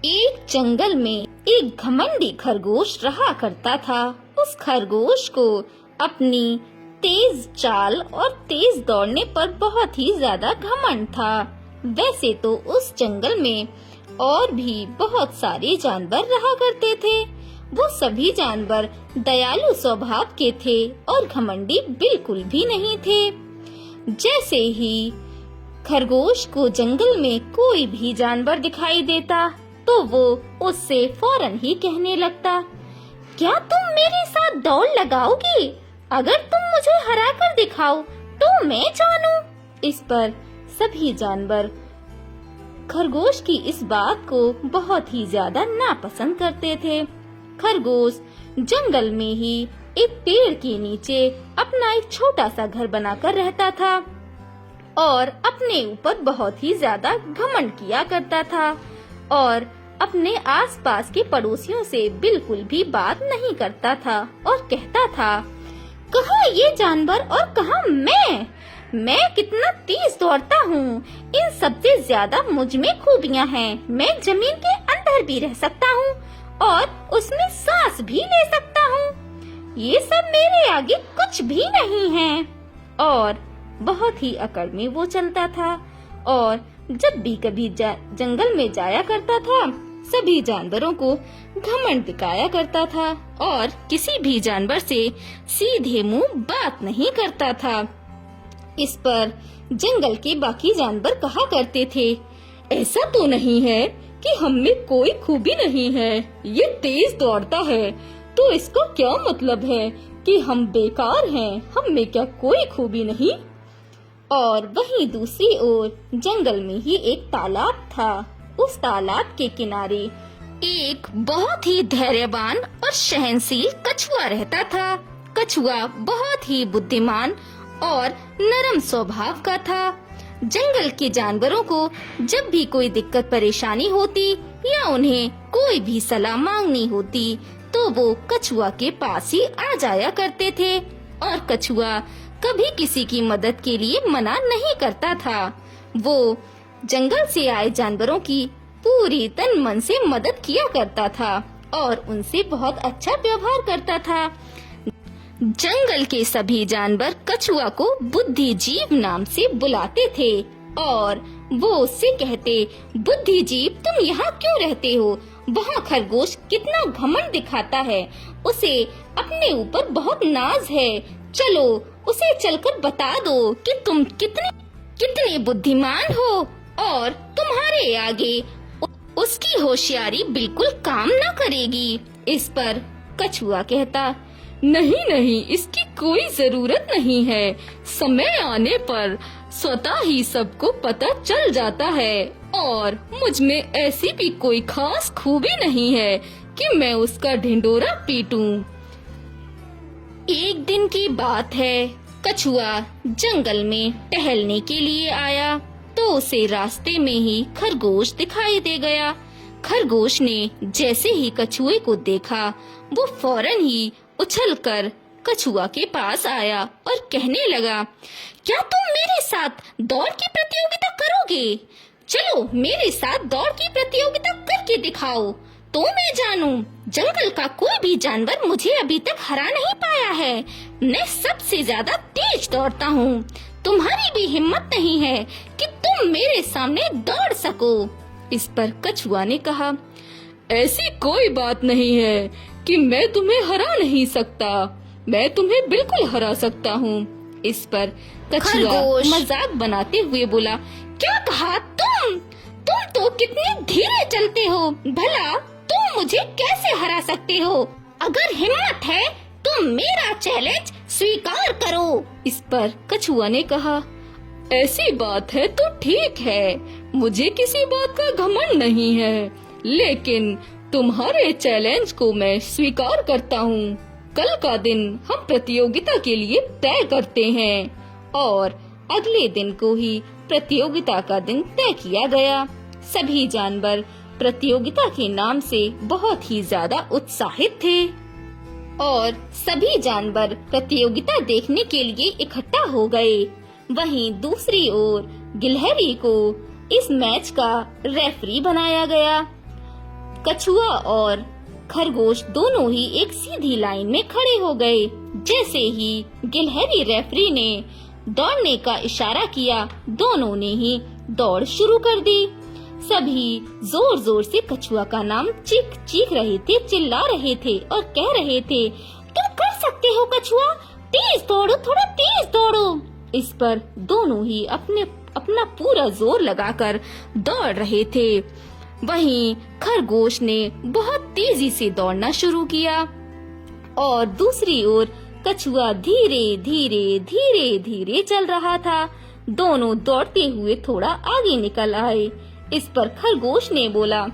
एक जंगल में एक घमंडी खरगोश रहा करता था। उस खरगोश को अपनी तेज चाल और तेज दौड़ने पर बहुत ही ज्यादा घमंड था। वैसे तो उस जंगल में और भी बहुत सारे जानवर रहा करते थे। वो सभी जानवर दयालु स्वभाव के थे और घमंडी बिल्कुल भी नहीं थे। जैसे ही खरगोश को जंगल में कोई भी जानवर दिखाई देता तो वो उससे फौरन ही कहने लगता, क्या तुम मेरे साथ दौड़ लगाओगी? अगर तुम मुझे हरा कर दिखाओ तो मैं जानूं। इस पर सभी जानवर खरगोश की इस बात को बहुत ही ज्यादा नापसंद करते थे। खरगोश जंगल में ही एक पेड़ के नीचे अपना एक छोटा सा घर बनाकर रहता था और अपने ऊपर बहुत ही ज्यादा घमंड किया करता था और अपने आसपास के पड़ोसियों से बिल्कुल भी बात नहीं करता था और कहता था, कहाँ ये जानवर और कहाँ मैं कितना तेज दौड़ता हूँ। इन सबसे ज्यादा मुझ में खूबियाँ हैं। मैं जमीन के अंदर भी रह सकता हूँ और उसमें सांस भी ले सकता हूँ। ये सब मेरे आगे कुछ भी नहीं है। और बहुत ही अकड़ में वो चलता था और जब भी कभी जंगल में जाया करता था सभी जानवरों को घमंड दिखाया करता था और किसी भी जानवर से सीधे मुंह बात नहीं करता था। इस पर जंगल के बाकी जानवर कहा करते थे, ऐसा तो नहीं है कि हम में कोई खूबी नहीं है। ये तेज दौड़ता है तो इसका क्या मतलब है कि हम बेकार हैं, हम में क्या कोई खूबी नहीं। और वहीं दूसरी ओर जंगल में ही एक तालाब था। उस तालाब के किनारे एक बहुत ही धैर्यवान और सहनशील कछुआ रहता था। कछुआ बहुत ही बुद्धिमान और नरम स्वभाव का था। जंगल के जानवरों को जब भी कोई दिक्कत परेशानी होती या उन्हें कोई भी सलाह मांगनी होती तो वो कछुआ के पास ही आ जाया करते थे और कछुआ कभी किसी की मदद के लिए मना नहीं करता था। वो जंगल से आए जानवरों की पूरी तन मन से मदद किया करता था और उनसे बहुत अच्छा व्यवहार करता था। जंगल के सभी जानवर कछुआ को बुद्धिजीव नाम से बुलाते थे और वो उससे कहते, बुद्धिजीव तुम यहाँ क्यों रहते हो? वहाँ खरगोश कितना घमंड दिखाता है, उसे अपने ऊपर बहुत नाज है। चलो उसे चलकर बता दो कि तुम कितने बुद्धिमान हो और तुम्हारे आगे उसकी होशियारी बिल्कुल काम न करेगी। इस पर कछुआ कहता, नहीं, इसकी कोई जरूरत नहीं है। समय आने पर स्वतः ही सबको पता चल जाता है और मुझ में ऐसी भी कोई खास खूबी नहीं है कि मैं उसका ढिंढोरा पीटूं। एक दिन की बात है, कछुआ जंगल में टहलने के लिए आया तो उसे रास्ते में ही खरगोश दिखाई दे गया। खरगोश ने जैसे ही कछुए को देखा वो फौरन ही उछलकर कछुआ के पास आया और कहने लगा, क्या तुम मेरे साथ दौड़ की प्रतियोगिता करोगे? चलो मेरे साथ दौड़ की प्रतियोगिता करके दिखाओ तो मैं जानूं। जंगल का कोई भी जानवर मुझे अभी तक हरा नहीं पाया है। मैं सबसे ज्यादा तेज दौड़ता हूँ। तुम्हारी भी हिम्मत नहीं है कि तुम मेरे सामने दौड़ सको। इस पर कछुआ ने कहा, ऐसी कोई बात नहीं है कि मैं तुम्हें हरा नहीं सकता। मैं तुम्हें बिल्कुल हरा सकता हूँ। इस पर कछुआ मजाक बनाते हुए बोला, क्या कहा तुम तो कितने धीरे चलते हो। भला तुम मुझे कैसे हरा सकते हो? अगर हिम्मत है तो मेरा चैलेंज स्वीकार करो। इस पर कछुआ ने कहा, ऐसी बात है तो ठीक है, मुझे किसी बात का घमंड नहीं है, लेकिन तुम्हारे चैलेंज को मैं स्वीकार करता हूँ। कल का दिन हम प्रतियोगिता के लिए तय करते हैं। और अगले दिन को ही प्रतियोगिता का दिन तय किया गया। सभी जानवर प्रतियोगिता के नाम से बहुत ही ज्यादा उत्साहित थे और सभी जानवर प्रतियोगिता देखने के लिए इकट्ठा हो गए। वहीं दूसरी ओर गिलहरी को इस मैच का रेफरी बनाया गया। कछुआ और खरगोश दोनों ही एक सीधी लाइन में खड़े हो गए। जैसे ही गिलहरी रेफरी ने दौड़ने का इशारा किया, दोनों ने ही दौड़ शुरू कर दी। सभी जोर जोर से कछुआ का नाम चीख रहे थे, चिल्ला रहे थे और कह रहे थे, तुम कर सकते हो कछुआ, तेज दौड़ो, थोड़ा तेज दौड़ो। इस पर दोनों ही अपना पूरा जोर लगाकर दौड़ रहे थे। वहीं खरगोश ने बहुत तेजी से दौड़ना शुरू किया और दूसरी ओर कछुआ धीरे धीरे चल रहा था। दोनों दौड़ते हुए थोड़ा आगे निकल आए। इस पर खरगोश ने बोला,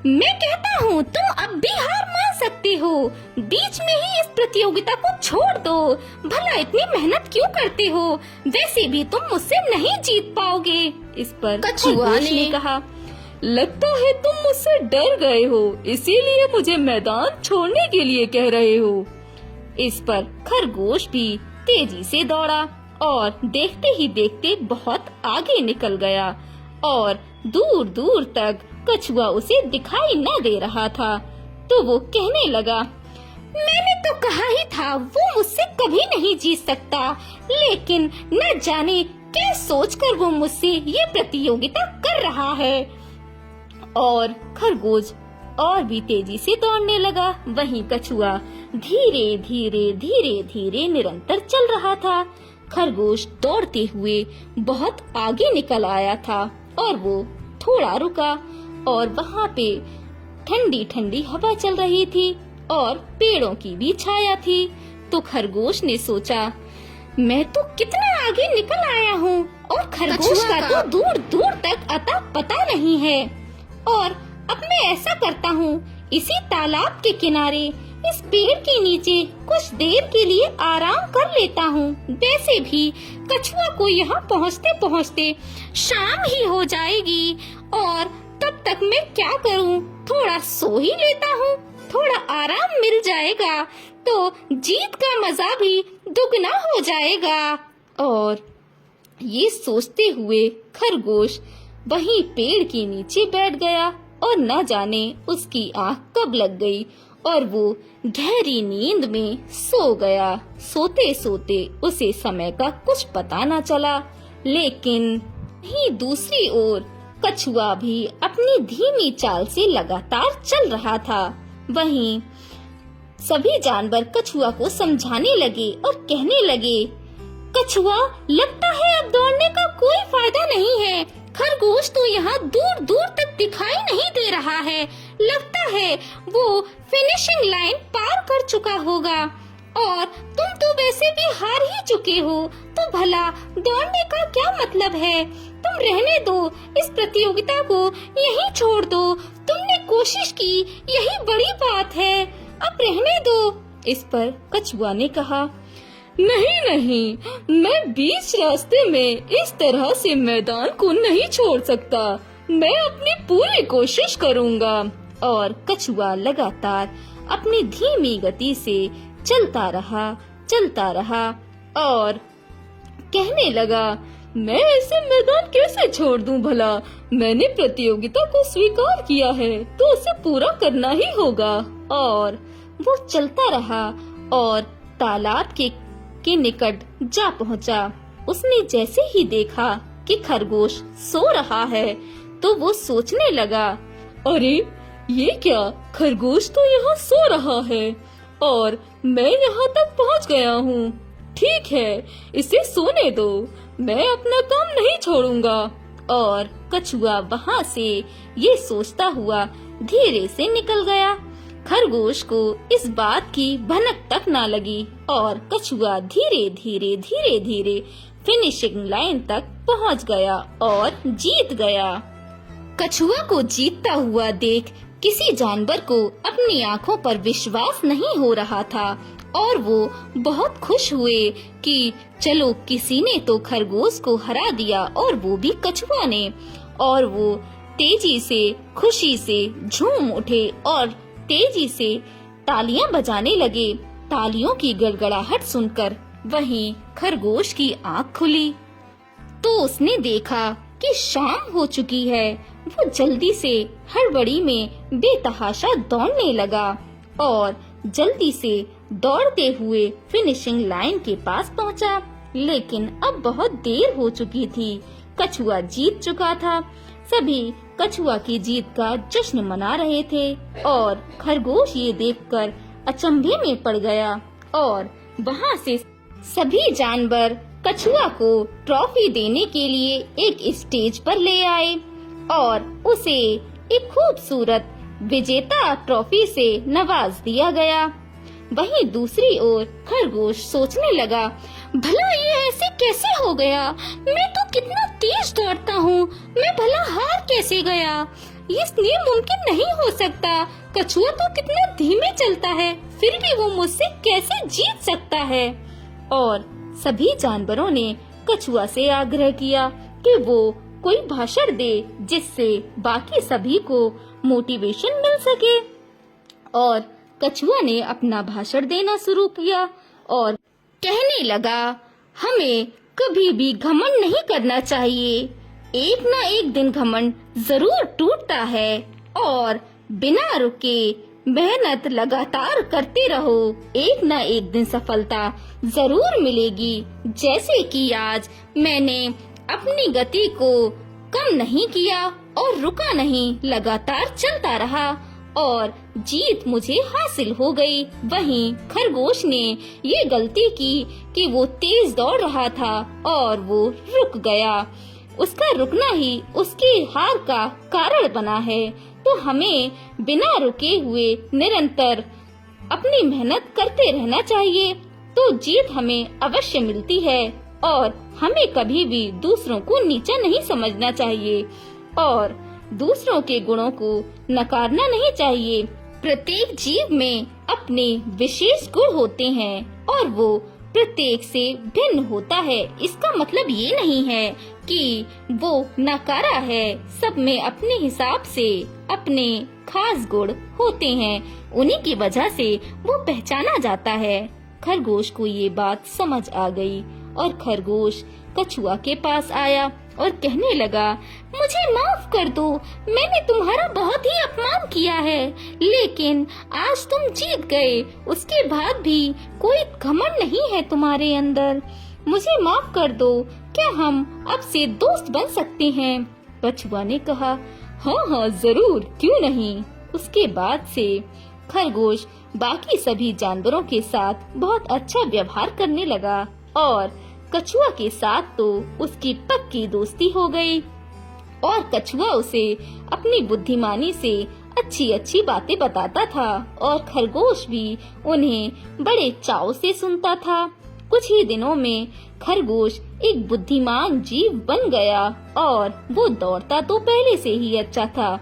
मैं कहता हूँ तुम अब भी हार मान सकते हो, बीच में ही इस प्रतियोगिता को छोड़ दो। भला इतनी मेहनत क्यों करते हो, वैसे भी तुम मुझसे नहीं जीत पाओगे। इस पर कछुआ ने कहा, लगता है तुम मुझसे डर गए हो, इसीलिए मुझे मैदान छोड़ने के लिए कह रहे हो। इस पर खरगोश भी तेजी से दौड़ा और देखते ही देखते बहुत आगे निकल गया और दूर दूर तक कछुआ उसे दिखाई न दे रहा था। तो वो कहने लगा, मैंने तो कहा ही था वो मुझसे कभी नहीं जीत सकता, लेकिन न जाने क्या सोचकर वो मुझसे ये प्रतियोगिता कर रहा है। और खरगोश और भी तेजी से दौड़ने लगा। वहीं कछुआ धीरे धीरे निरंतर चल रहा था। खरगोश दौड़ते हुए बहुत आगे निकल आया था और वो थोड़ा रुका और वहाँ पे ठंडी ठंडी हवा चल रही थी और पेड़ों की भी छाया थी। तो खरगोश ने सोचा, मैं तो कितना आगे निकल आया हूँ और खरगोश का तो दूर दूर तक अता पता नहीं है। और अब मैं ऐसा करता हूँ, इसी तालाब के किनारे इस पेड़ के नीचे कुछ देर के लिए आराम कर लेता हूँ। वैसे भी कछुआ को यहाँ पहुँचते पहुँचते शाम ही हो जाएगी और तब तक मैं क्या करूँ, थोड़ा सो ही लेता हूँ, थोड़ा आराम मिल जाएगा तो जीत का मजा भी दुगना हो जाएगा। और ये सोचते हुए खरगोश वहीं पेड़ के नीचे बैठ गया और न जाने उसकी आंख कब लग गई और वो गहरी नींद में सो गया। सोते सोते उसे समय का कुछ पता न चला। लेकिन ही दूसरी ओर कछुआ भी अपनी धीमी चाल से लगातार चल रहा था। वहीं सभी जानवर कछुआ को समझाने लगे और कहने लगे, कछुआ, लगता है अब दौड़ने का कोई फायदा नहीं है। खरगोश तो यहाँ दूर दूर तक दिखाई नहीं दे रहा है, लगता है वो फिनिशिंग लाइन पार कर चुका होगा और तुम तो वैसे भी हार ही चुके हो, तो भला दौड़ने का क्या मतलब है। तुम रहने दो, इस प्रतियोगिता को यहीं छोड़ दो। तुमने कोशिश की, यही बड़ी बात है, अब रहने दो। इस पर कछुआ ने कहा, नहीं, मैं बीच रास्ते में इस तरह से मैदान को नहीं छोड़ सकता, मैं अपनी पूरी कोशिश करूँगा। और कछुआ लगातार अपनी धीमी गति से चलता रहा और कहने लगा, मैं ऐसे मैदान कैसे छोड़ दूं भला, मैंने प्रतियोगिता को स्वीकार किया है तो उसे पूरा करना ही होगा। और वो चलता रहा और तालाब के निकट जा पहुंचा। उसने जैसे ही देखा कि खरगोश सो रहा है तो वो सोचने लगा, अरे ये क्या, खरगोश तो यहाँ सो रहा है और मैं यहाँ तक पहुँच गया हूँ। ठीक है, इसे सोने दो, मैं अपना काम नहीं छोड़ूंगा। और कछुआ वहाँ से ये सोचता हुआ धीरे से निकल गया। खरगोश को इस बात की भनक तक ना लगी और कछुआ धीरे धीरे फिनिशिंग लाइन तक पहुँच गया और जीत गया। कछुआ को जीतता हुआ देख किसी जानवर को अपनी आँखों पर विश्वास नहीं हो रहा था और वो बहुत खुश हुए कि चलो किसी ने तो खरगोश को हरा दिया और वो भी कछुआ ने। और वो तेजी से खुशी से झूम उठे और तेजी से तालियां बजाने लगे। तालियों की गड़गड़ाहट सुनकर वहीं खरगोश की आँख खुली तो उसने देखा कि शाम हो चुकी है, वो जल्दी से हड़बड़ी में बेतहाशा दौड़ने लगा और जल्दी से दौड़ते हुए फिनिशिंग लाइन के पास पहुंचा। लेकिन अब बहुत देर हो चुकी थी। कछुआ जीत चुका था। सभी कछुआ की जीत का जश्न मना रहे थे और खरगोश ये देखकर अचंभे में पड़ गया और वहाँ से सभी जानवर कछुआ को ट्रॉफी देने के लिए एक स्टेज पर ले आए और उसे एक खूबसूरत विजेता ट्रॉफी से नवाज दिया गया। वहीं दूसरी ओर खरगोश सोचने लगा, भला ये ऐसे कैसे हो गया? मैं तो कितना तेज दौड़ता हूँ, मैं भला हार कैसे गया? ये मुमकिन नहीं हो सकता। कछुआ तो कितना धीमे चलता है, फिर भी वो मुझसे कैसे जीत सकता है? और सभी जानवरों ने कछुआ से आग्रह किया कि वो कोई भाषण दे जिससे बाकी सभी को मोटिवेशन मिल सके। और कछुआ ने अपना भाषण देना शुरू किया और कहने लगा, हमें कभी भी घमंड नहीं करना चाहिए। एक ना एक दिन घमंड जरूर टूटता है और बिना रुके मेहनत लगातार करते रहो, एक ना एक दिन सफलता जरूर मिलेगी। जैसे कि आज मैंने अपनी गति को कम नहीं किया और रुका नहीं, लगातार चलता रहा और जीत मुझे हासिल हो गई। वहीं खरगोश ने ये गलती की कि वो तेज दौड़ रहा था और वो रुक गया। उसका रुकना ही उसकी हार का कारण बना है। तो हमें बिना रुके हुए निरंतर अपनी मेहनत करते रहना चाहिए, तो जीत हमें अवश्य मिलती है। और हमें कभी भी दूसरों को नीचा नहीं समझना चाहिए और दूसरों के गुणों को नकारना नहीं चाहिए। प्रत्येक जीव में अपने विशेष गुण होते हैं और वो प्रत्येक से भिन्न होता है। इसका मतलब ये नहीं है कि वो नकारा है। सब में अपने हिसाब से अपने खास गुण होते हैं, उन्हीं की वजह से वो पहचाना जाता है। खरगोश को ये बात समझ आ गई और खरगोश कछुआ के पास आया और कहने लगा, मुझे माफ कर दो, मैंने तुम्हारा बहुत ही अपमान किया है, लेकिन आज तुम जीत गए, उसके बाद भी कोई घमंड नहीं है तुम्हारे अंदर। मुझे माफ कर दो, क्या हम अब से दोस्त बन सकते हैं? कछुआ ने कहा, हाँ हाँ जरूर, क्यों नहीं। उसके बाद से खरगोश बाकी सभी जानवरों के साथ बहुत अच्छा व्यवहार करने लगा और कछुआ के साथ तो उसकी पक्की दोस्ती हो गई और कछुआ उसे अपनी बुद्धिमानी से अच्छी अच्छी बातें बताता था और खरगोश भी उन्हें बड़े चाव से सुनता था। कुछ ही दिनों में खरगोश एक बुद्धिमान जीव बन गया और वो दौड़ता तो पहले से ही अच्छा था।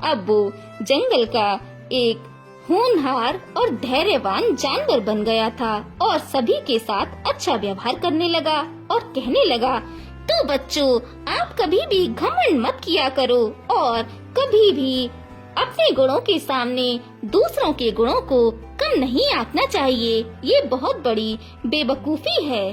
अब वो जंगल का एक होनहार और धैर्यवान जानवर बन गया था और सभी के साथ अच्छा व्यवहार करने लगा और कहने लगा, तो बच्चों, आप कभी भी घमंड मत किया करो और कभी भी अपने गुणों के सामने दूसरों के गुणों को कम नहीं आंकना चाहिए। ये बहुत बड़ी बेवकूफी है।